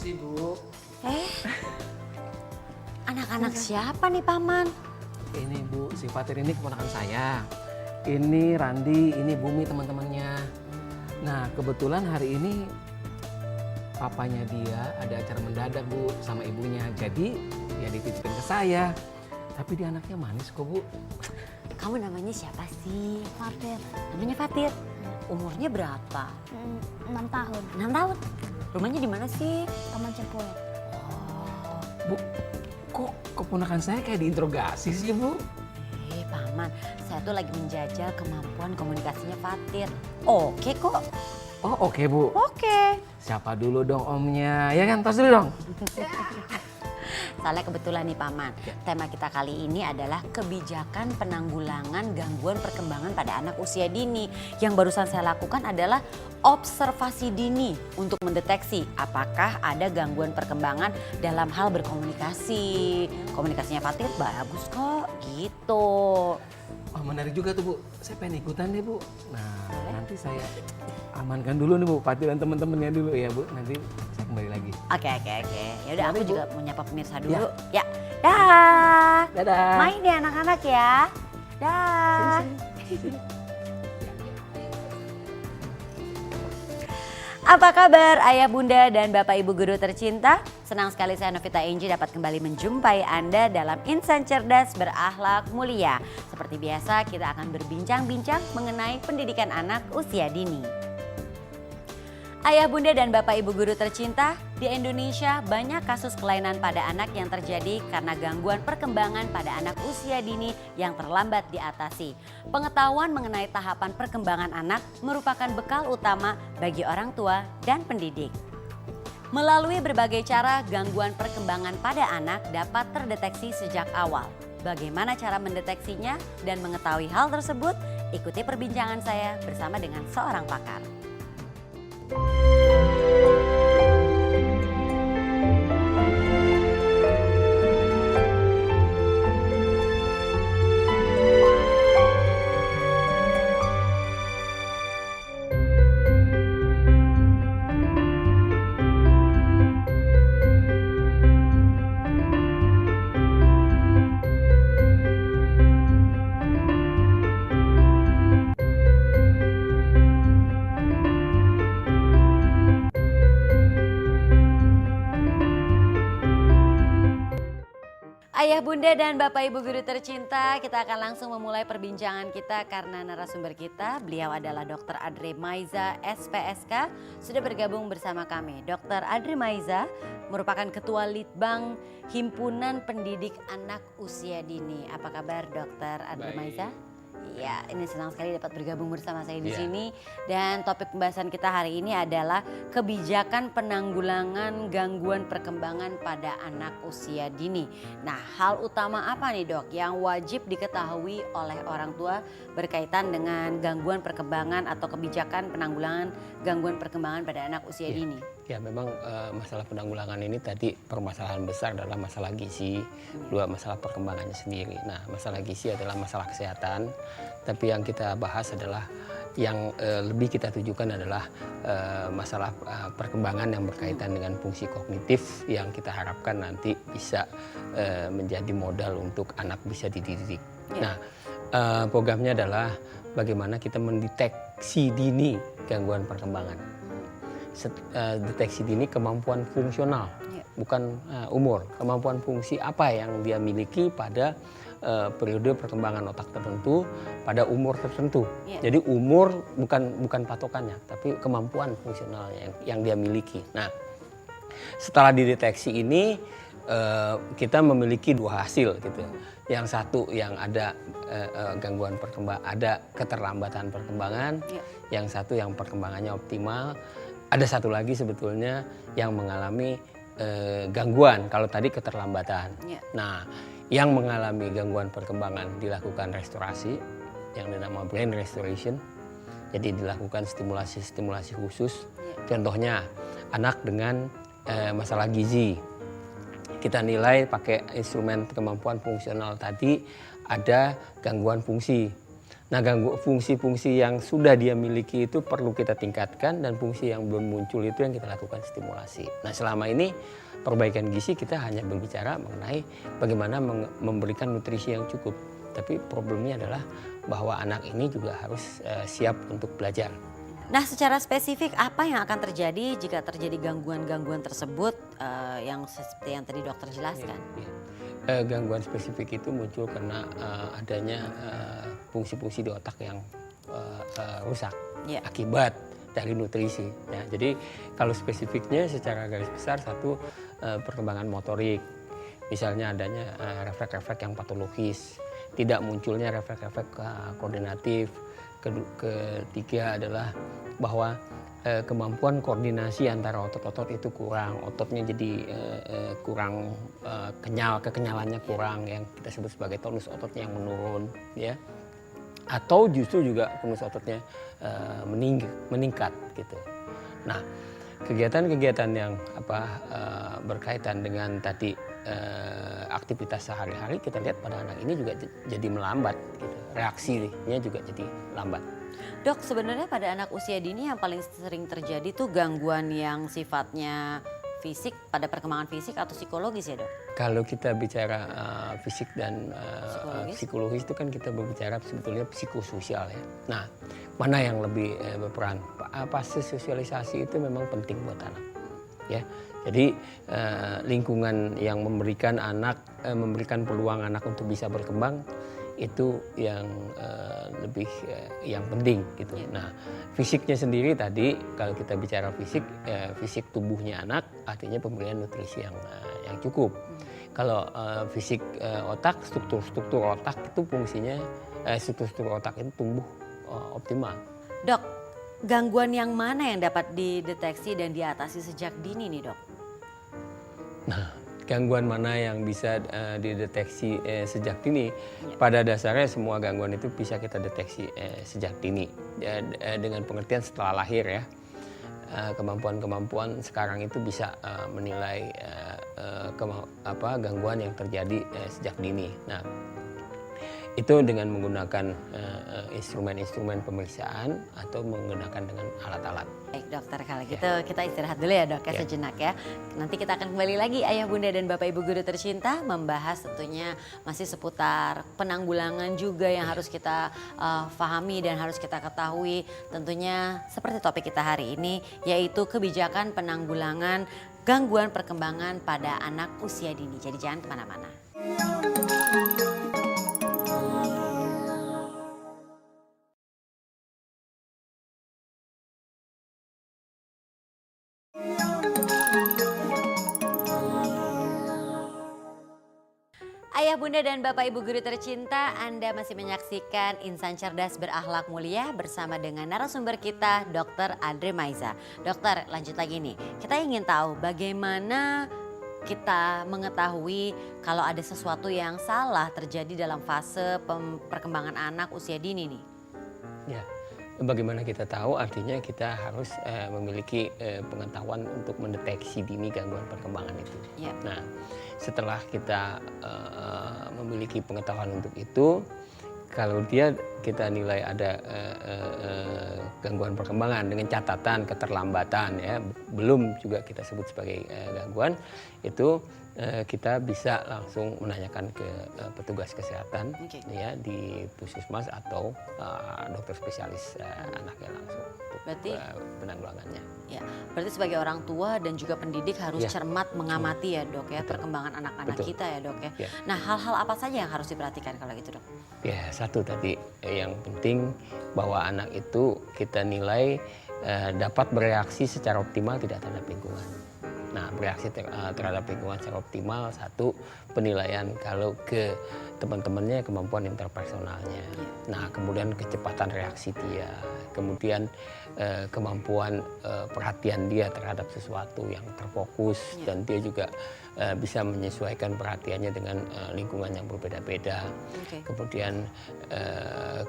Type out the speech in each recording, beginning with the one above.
Permisi, Bu. Anak-anak siapa nih Paman? Ini Bu, si Fatir ini keponakan saya. Ini Randi, ini Bumi teman-temannya. Nah, kebetulan hari ini papanya dia ada acara mendadak Bu sama ibunya. Jadi ya dititipin ke saya. Tapi dia anaknya manis kok Bu. Kamu namanya siapa sih? Fatir, Namanya Fatir. Umurnya berapa? 6 tahun, 6 tahun. Rumahnya di mana sih? Taman Cipuit. Bu, kok keponakan saya kayak diinterogasi sih Bu? Paman, saya tuh lagi menjajal kemampuan komunikasinya Fatir. Oke kok. Oh oke Bu. Oke. Siapa dulu dong omnya? Ya kan, tos dulu dong. Soalnya kebetulan nih Paman, tema kita kali ini adalah kebijakan penanggulangan gangguan perkembangan pada anak usia dini. Yang barusan saya lakukan adalah observasi dini untuk mendeteksi apakah ada gangguan perkembangan dalam hal berkomunikasi. Komunikasinya Fatir bagus kok, gitu. Oh menarik juga tuh Bu, saya pengen ikutan deh Bu. Nah nanti saya amankan dulu nih Bu, Fatir dan teman-temannya dulu ya Bu. Nanti saya kembali lagi. Oke. Ya udah, aku Mari, Bu. juga mau nyapa pemirsa dulu. Ya. Dah. Dadah. Main deh anak-anak ya. Dah. Apa kabar ayah bunda dan bapak ibu guru tercinta? Senang sekali saya Novita Enji dapat kembali menjumpai Anda dalam Insan Cerdas Berakhlak Mulia. Seperti biasa kita akan berbincang-bincang mengenai pendidikan anak usia dini. Ayah bunda dan bapak ibu guru tercinta, di Indonesia banyak kasus kelainan pada anak yang terjadi karena gangguan perkembangan pada anak usia dini yang terlambat diatasi. Pengetahuan mengenai tahapan perkembangan anak merupakan bekal utama bagi orang tua dan pendidik. Melalui berbagai cara, gangguan perkembangan pada anak dapat terdeteksi sejak awal. Bagaimana cara mendeteksinya dan mengetahui hal tersebut? Ikuti perbincangan saya bersama dengan seorang pakar. Ayah bunda dan bapak ibu guru tercinta, kita akan langsung memulai perbincangan kita karena narasumber kita, beliau adalah Dr. Adri Maiza SPSK, sudah bergabung bersama kami. Dr. Adri Maiza merupakan Ketua Litbang Himpunan Pendidik Anak Usia Dini. Apa kabar Dr. Adri Maiza? Ya, ini senang sekali dapat bergabung bersama saya di sini. Dan topik pembahasan kita hari ini adalah kebijakan penanggulangan gangguan perkembangan pada anak usia dini. Nah, hal utama apa nih Dok yang wajib diketahui oleh orang tua berkaitan dengan gangguan perkembangan atau kebijakan penanggulangan gangguan perkembangan pada anak usia dini? Ya memang masalah penanggulangan ini tadi permasalahan besar adalah masalah gizi, dua masalah perkembangannya sendiri. Nah masalah gizi adalah masalah kesehatan, tapi yang kita bahas adalah yang lebih kita tujukan adalah masalah perkembangan yang berkaitan dengan fungsi kognitif yang kita harapkan nanti bisa menjadi modal untuk anak bisa dididik. Nah programnya adalah bagaimana kita mendeteksi dini gangguan perkembangan. Deteksi dini kemampuan fungsional, bukan umur. Kemampuan fungsi apa yang dia miliki pada periode perkembangan otak tertentu pada umur tertentu. Jadi umur bukan patokannya, tapi kemampuan fungsional yang dia miliki. Nah, setelah dideteksi ini kita memiliki dua hasil gitu. Yang satu yang ada gangguan perkembangan, ada keterlambatan perkembangan. Yang satu yang perkembangannya optimal. Ada satu lagi sebetulnya yang mengalami gangguan, kalau tadi keterlambatan. Nah, yang mengalami gangguan perkembangan dilakukan restorasi, yang dinamakan brain restoration. Jadi dilakukan stimulasi khusus. Contohnya anak dengan masalah gizi. Kita nilai pakai instrumen kemampuan fungsional tadi ada gangguan fungsi. Nah, fungsi-fungsi yang sudah dia miliki itu perlu kita tingkatkan, dan fungsi yang belum muncul itu yang kita lakukan stimulasi. Nah, selama ini perbaikan gizi kita hanya berbicara mengenai bagaimana memberikan nutrisi yang cukup. Tapi problemnya adalah bahwa anak ini juga harus siap untuk belajar. Nah, secara spesifik apa yang akan terjadi jika terjadi gangguan-gangguan tersebut yang seperti yang tadi dokter jelaskan? Gangguan spesifik itu muncul karena adanya fungsi-fungsi di otak yang rusak akibat dari nutrisi. Nah, jadi kalau spesifiknya secara garis besar, satu, perkembangan motorik, misalnya adanya refleks-refleks yang patologis, tidak munculnya refleks-refleks koordinatif. Ketiga adalah bahwa kemampuan koordinasi antara otot-otot itu kurang, ototnya jadi kurang kekenyalannya kurang, yang kita sebut sebagai tonus ototnya yang menurun, ya, atau justru juga tonus ototnya meningkat gitu. Nah, kegiatan-kegiatan yang berkaitan dengan tadi aktivitas sehari-hari, kita lihat pada anak ini juga jadi melambat gitu, reaksinya juga jadi lambat. Dok, sebenarnya pada anak usia dini yang paling sering terjadi tuh gangguan yang sifatnya fisik, pada perkembangan fisik atau psikologis ya dok? Kalau kita bicara fisik dan psikologis itu kan kita berbicara sebetulnya psikososial ya. Nah, mana yang lebih berperan? Fase sosialisasi itu memang penting buat anak, ya. Jadi lingkungan yang memberikan memberikan peluang anak untuk bisa berkembang itu yang lebih yang penting gitu. Nah, fisiknya sendiri tadi kalau kita bicara fisik tubuhnya anak, artinya pemberian nutrisi yang cukup. Kalau fisik otak, struktur otak itu fungsinya struktur otak itu tumbuh optimal. Dok, gangguan yang mana yang dapat dideteksi dan diatasi sejak dini nih dok? Nah, gangguan mana yang bisa dideteksi sejak dini? Pada dasarnya semua gangguan itu bisa kita deteksi sejak dini. Dengan pengertian setelah lahir ya. Kemampuan sekarang itu bisa menilai gangguan yang terjadi sejak dini. Nah, itu dengan menggunakan instrumen-instrumen pemeriksaan atau menggunakan dengan alat-alat. Baik dokter, kalau gitu kita istirahat dulu ya dok ya sejenak ya. Nanti kita akan kembali lagi ayah bunda dan bapak ibu guru tercinta membahas tentunya masih seputar penanggulangan juga yang harus kita pahami dan harus kita ketahui. Tentunya seperti topik kita hari ini yaitu kebijakan penanggulangan gangguan perkembangan pada anak usia dini. Jadi jangan kemana-mana. Ayah bunda dan bapak ibu guru tercinta, Anda masih menyaksikan Insan Cerdas Berakhlak Mulia bersama dengan narasumber kita Dr. Adre Maiza. Dokter, lanjut lagi nih, kita ingin tahu bagaimana kita mengetahui kalau ada sesuatu yang salah terjadi dalam fase perkembangan anak usia dini nih. Ya, bagaimana kita tahu? Artinya kita harus memiliki pengetahuan untuk mendeteksi dini gangguan perkembangan itu. Ya. Nah, setelah kita memiliki pengetahuan untuk itu, kalau kita nilai ada gangguan perkembangan dengan catatan keterlambatan ya, belum juga kita sebut sebagai gangguan, itu kita bisa langsung menanyakan ke petugas kesehatan ya di puskesmas atau dokter spesialis anaknya langsung untuk penanggulangannya. Ya, berarti sebagai orang tua dan juga pendidik harus cermat mengamati ya dok ya perkembangan anak-anak kita ya dok ya. Nah, hal-hal apa saja yang harus diperhatikan kalau gitu dok? Ya, satu tadi yang penting bahwa anak itu kita nilai dapat bereaksi secara optimal tidak terhadap lingkungan. Nah, bereaksi terhadap lingkungan secara optimal, satu, penilaian kalau ke teman-temannya kemampuan interpersonalnya. Nah, kemudian kecepatan reaksi dia, kemudian kemampuan perhatian dia terhadap sesuatu yang terfokus dan dia juga bisa menyesuaikan perhatiannya dengan lingkungan yang berbeda-beda. Kemudian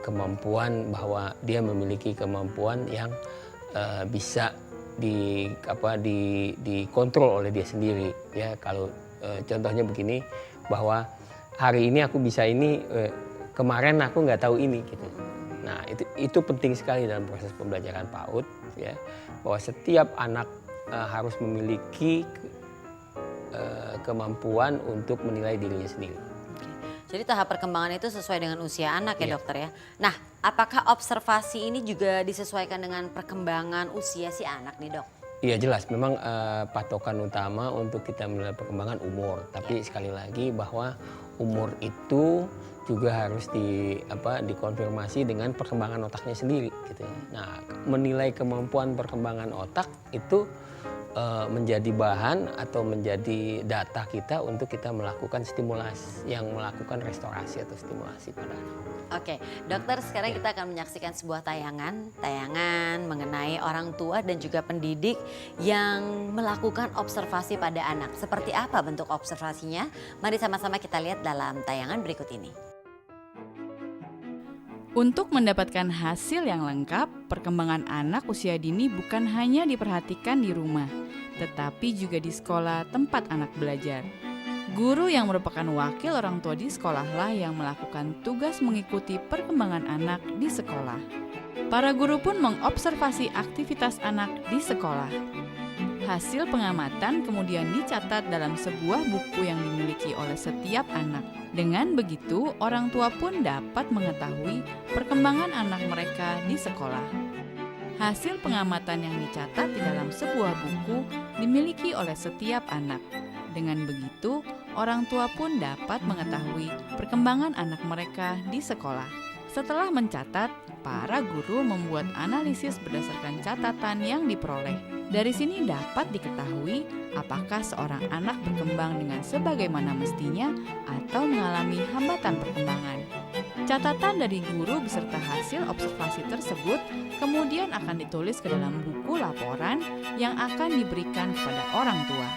kemampuan bahwa dia memiliki kemampuan yang bisa dikontrol oleh dia sendiri ya. Kalau contohnya begini, bahwa hari ini aku bisa ini, kemarin aku nggak tahu ini gitu. Nah, itu penting sekali dalam proses pembelajaran PAUD ya, bahwa setiap anak harus memiliki kemampuan untuk menilai dirinya sendiri. Oke. Jadi tahap perkembangan itu sesuai dengan usia anak ya Iya. dokter ya. Nah, apakah observasi ini juga disesuaikan dengan perkembangan usia si anak nih dok? Iya jelas, memang patokan utama untuk kita menilai perkembangan umur. Tapi sekali lagi bahwa umur itu juga harus dikonfirmasi dengan perkembangan otaknya sendiri gitu ya. Nah, menilai kemampuan perkembangan otak itu menjadi bahan atau menjadi data kita untuk kita melakukan stimulasi, yang melakukan restorasi atau stimulasi pada anak. Oke, dokter sekarang kita akan menyaksikan sebuah tayangan mengenai orang tua dan juga pendidik yang melakukan observasi pada anak. Seperti apa bentuk observasinya? Mari sama-sama kita lihat dalam tayangan berikut ini. Untuk mendapatkan hasil yang lengkap, perkembangan anak usia dini bukan hanya diperhatikan di rumah, tetapi juga di sekolah tempat anak belajar. Guru yang merupakan wakil orang tua di sekolahlah yang melakukan tugas mengikuti perkembangan anak di sekolah. Para guru pun mengobservasi aktivitas anak di sekolah. Hasil pengamatan kemudian dicatat dalam sebuah buku yang dimiliki oleh setiap anak. Dengan begitu, orang tua pun dapat mengetahui perkembangan anak mereka di sekolah. Hasil pengamatan yang dicatat di dalam sebuah buku dimiliki oleh setiap anak. Dengan begitu, orang tua pun dapat mengetahui perkembangan anak mereka di sekolah. Setelah mencatat, para guru membuat analisis berdasarkan catatan yang diperoleh. Dari sini dapat diketahui apakah seorang anak berkembang dengan sebagaimana mestinya atau mengalami hambatan perkembangan. Catatan dari guru beserta hasil observasi tersebut kemudian akan ditulis ke dalam buku laporan yang akan diberikan kepada orang tua.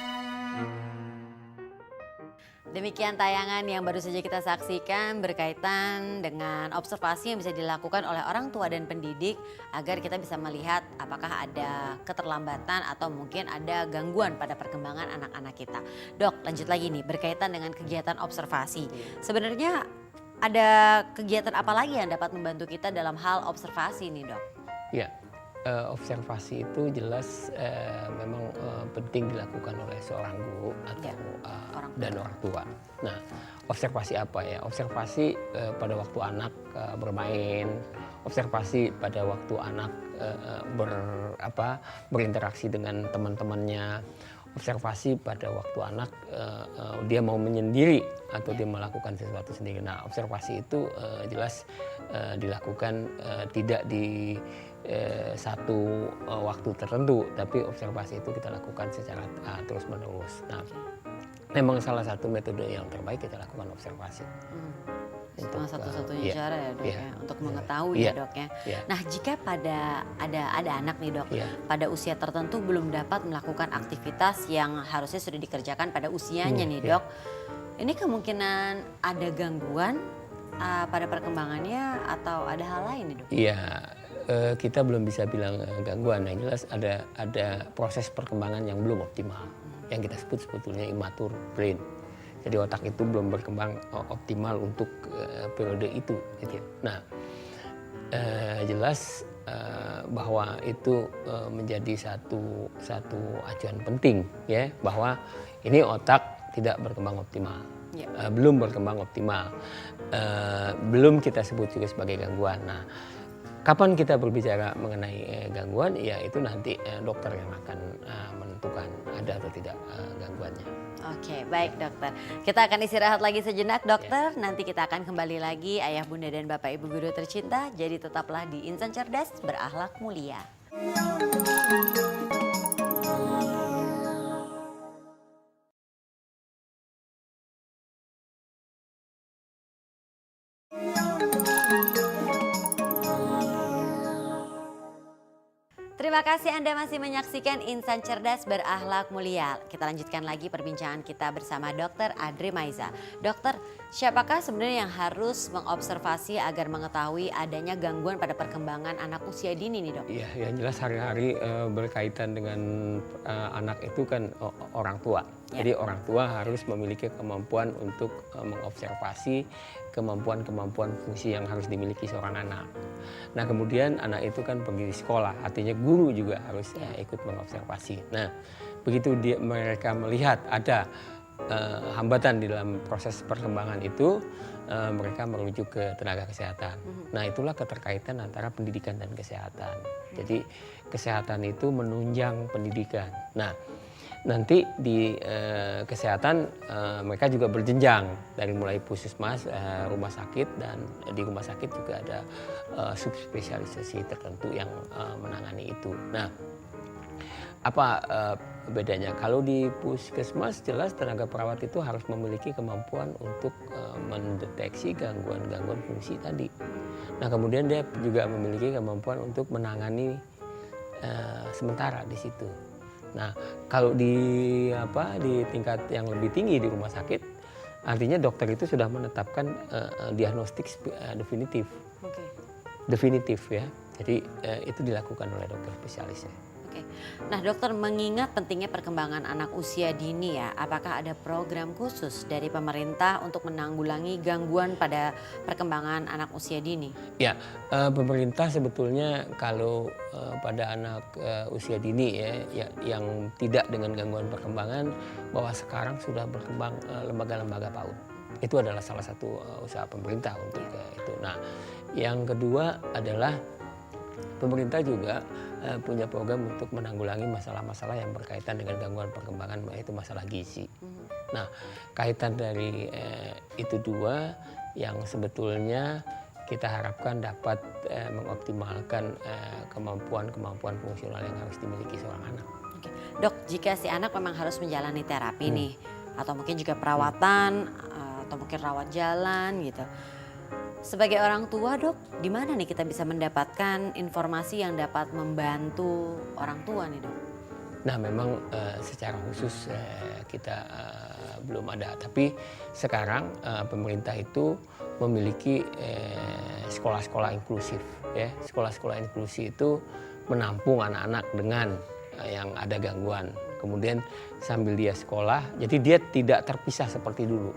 Demikian tayangan yang baru saja kita saksikan berkaitan dengan observasi yang bisa dilakukan oleh orang tua dan pendidik agar kita bisa melihat apakah ada keterlambatan atau mungkin ada gangguan pada perkembangan anak-anak kita. Dok, lanjut lagi nih berkaitan dengan kegiatan observasi. Sebenarnya ada kegiatan apa lagi yang dapat membantu kita dalam hal observasi nih dok? Ya, observasi itu jelas memang penting dilakukan oleh seorang guru atau dan orang tua. Nah, observasi apa ya? Observasi pada waktu anak bermain, observasi pada waktu anak berinteraksi dengan teman-temannya, observasi pada waktu anak dia mau menyendiri atau dia melakukan sesuatu sendiri. Nah, observasi itu jelas dilakukan tidak di satu waktu tertentu, tapi observasi itu kita lakukan secara terus-menerus. Nah, memang salah satu metode yang terbaik kita lakukan observasi. Itu satu-satunya cara ya dok ya untuk mengetahui Iya. ya dok ya. Iya. Nah jika ada anak nih dok pada usia tertentu belum dapat melakukan aktivitas yang harusnya sudah dikerjakan pada usianya nih dok, ini kemungkinan ada gangguan pada perkembangannya atau ada hal lain nih dok? Iya, kita belum bisa bilang gangguan. Yang jelas ada proses perkembangan yang belum optimal, yang kita sebut sebetulnya immature brain. Jadi otak itu belum berkembang optimal untuk periode itu. Gitu. Nah, jelas bahwa itu menjadi satu acuan penting, ya, bahwa ini otak tidak berkembang optimal, belum berkembang optimal, belum kita sebut juga sebagai gangguan. Nah, kapan kita berbicara mengenai gangguan? Ya itu nanti dokter yang akan menentukan ada atau tidak gangguannya. Oke, baik dokter. Kita akan istirahat lagi sejenak dokter. Nanti kita akan kembali lagi ayah bunda dan bapak ibu guru tercinta. Jadi tetaplah di Insan Cerdas Berakhlak Mulia. Terima kasih Anda masih menyaksikan Insan Cerdas Berakhlak Mulia. Kita lanjutkan lagi perbincangan kita bersama Dr. Adre Maiza. Dokter, siapakah sebenarnya yang harus mengobservasi agar mengetahui adanya gangguan pada perkembangan anak usia dini nih dok? Iya, yang jelas hari-hari berkaitan dengan anak itu kan orang tua. Ya. Jadi orang tua harus memiliki kemampuan untuk mengobservasi kemampuan-kemampuan fungsi yang harus dimiliki seorang anak. Nah kemudian anak itu kan pergi di sekolah, artinya guru juga harus ikut mengobservasi. Nah begitu mereka melihat ada hambatan di dalam proses perkembangan itu, mereka merujuk ke tenaga kesehatan. Nah itulah keterkaitan antara pendidikan dan kesehatan. Jadi kesehatan itu menunjang pendidikan. Nah nanti di kesehatan mereka juga berjenjang dari mulai puskesmas, rumah sakit, dan di rumah sakit juga ada subspesialisasi tertentu yang menangani itu. Nah apa bedanya? Kalau di puskesmas jelas tenaga perawat itu harus memiliki kemampuan untuk mendeteksi gangguan-gangguan fungsi tadi. Nah kemudian dia juga memiliki kemampuan untuk menangani sementara di situ. Nah kalau di tingkat yang lebih tinggi di rumah sakit, artinya dokter itu sudah menetapkan diagnostik definitif. Oke. Definitif ya. Jadi itu dilakukan oleh dokter spesialisnya. Oke. Nah dokter, mengingat pentingnya perkembangan anak usia dini ya, apakah ada program khusus dari pemerintah untuk menanggulangi gangguan pada perkembangan anak usia dini? Ya, pemerintah sebetulnya kalau pada anak usia dini ya yang tidak dengan gangguan perkembangan, bahwa sekarang sudah berkembang lembaga-lembaga PAUD. Itu adalah salah satu usaha pemerintah untuk itu. Nah, yang kedua adalah pemerintah juga punya program untuk menanggulangi masalah-masalah yang berkaitan dengan gangguan perkembangan, yaitu masalah gizi. Nah, kaitan dari itu dua yang sebetulnya kita harapkan dapat mengoptimalkan kemampuan-kemampuan fungsional yang harus dimiliki seorang anak. Oke. Dok, jika si anak memang harus menjalani terapi nih, atau mungkin juga perawatan, atau mungkin rawat jalan gitu. Sebagai orang tua dok, di mana nih kita bisa mendapatkan informasi yang dapat membantu orang tua nih dok? Nah memang secara khusus kita belum ada, tapi sekarang pemerintah itu memiliki sekolah-sekolah inklusif. Ya. Sekolah-sekolah inklusi itu menampung anak-anak dengan yang ada gangguan. Kemudian sambil dia sekolah, jadi dia tidak terpisah seperti dulu.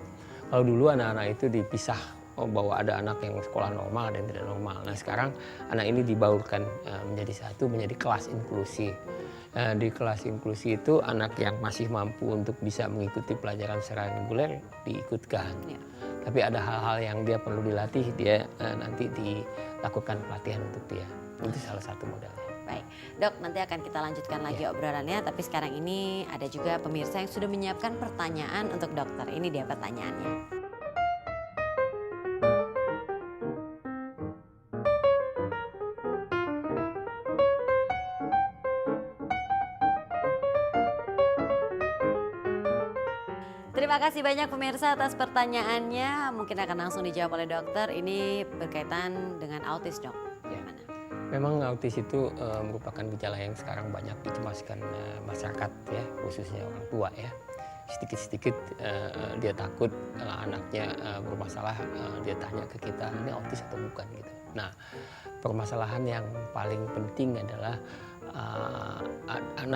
Kalau dulu anak-anak itu dipisah, bahwa ada anak yang sekolah normal dan tidak normal. Nah sekarang anak ini dibaurkan menjadi satu, menjadi kelas inklusi. Di kelas inklusi itu anak yang masih mampu untuk bisa mengikuti pelajaran secara reguler diikutkan. Ya. Tapi ada hal-hal yang dia perlu dilatih, dia nanti dilakukan pelatihan untuk dia. Itu salah satu modalnya. Baik, dok, nanti akan kita lanjutkan lagi obrolannya. Tapi sekarang ini ada juga pemirsa yang sudah menyiapkan pertanyaan untuk dokter. Ini dia pertanyaannya. Terima kasih banyak pemirsa atas pertanyaannya. Mungkin akan langsung dijawab oleh dokter. Ini berkaitan dengan autis dok. Gimana? Memang autis itu merupakan gejala yang sekarang banyak dicemaskan masyarakat ya, khususnya orang tua ya. Sedikit-sedikit dia takut kalau anaknya bermasalah, dia tanya ke kita, ini autis atau bukan gitu. Nah permasalahan yang paling penting adalah anak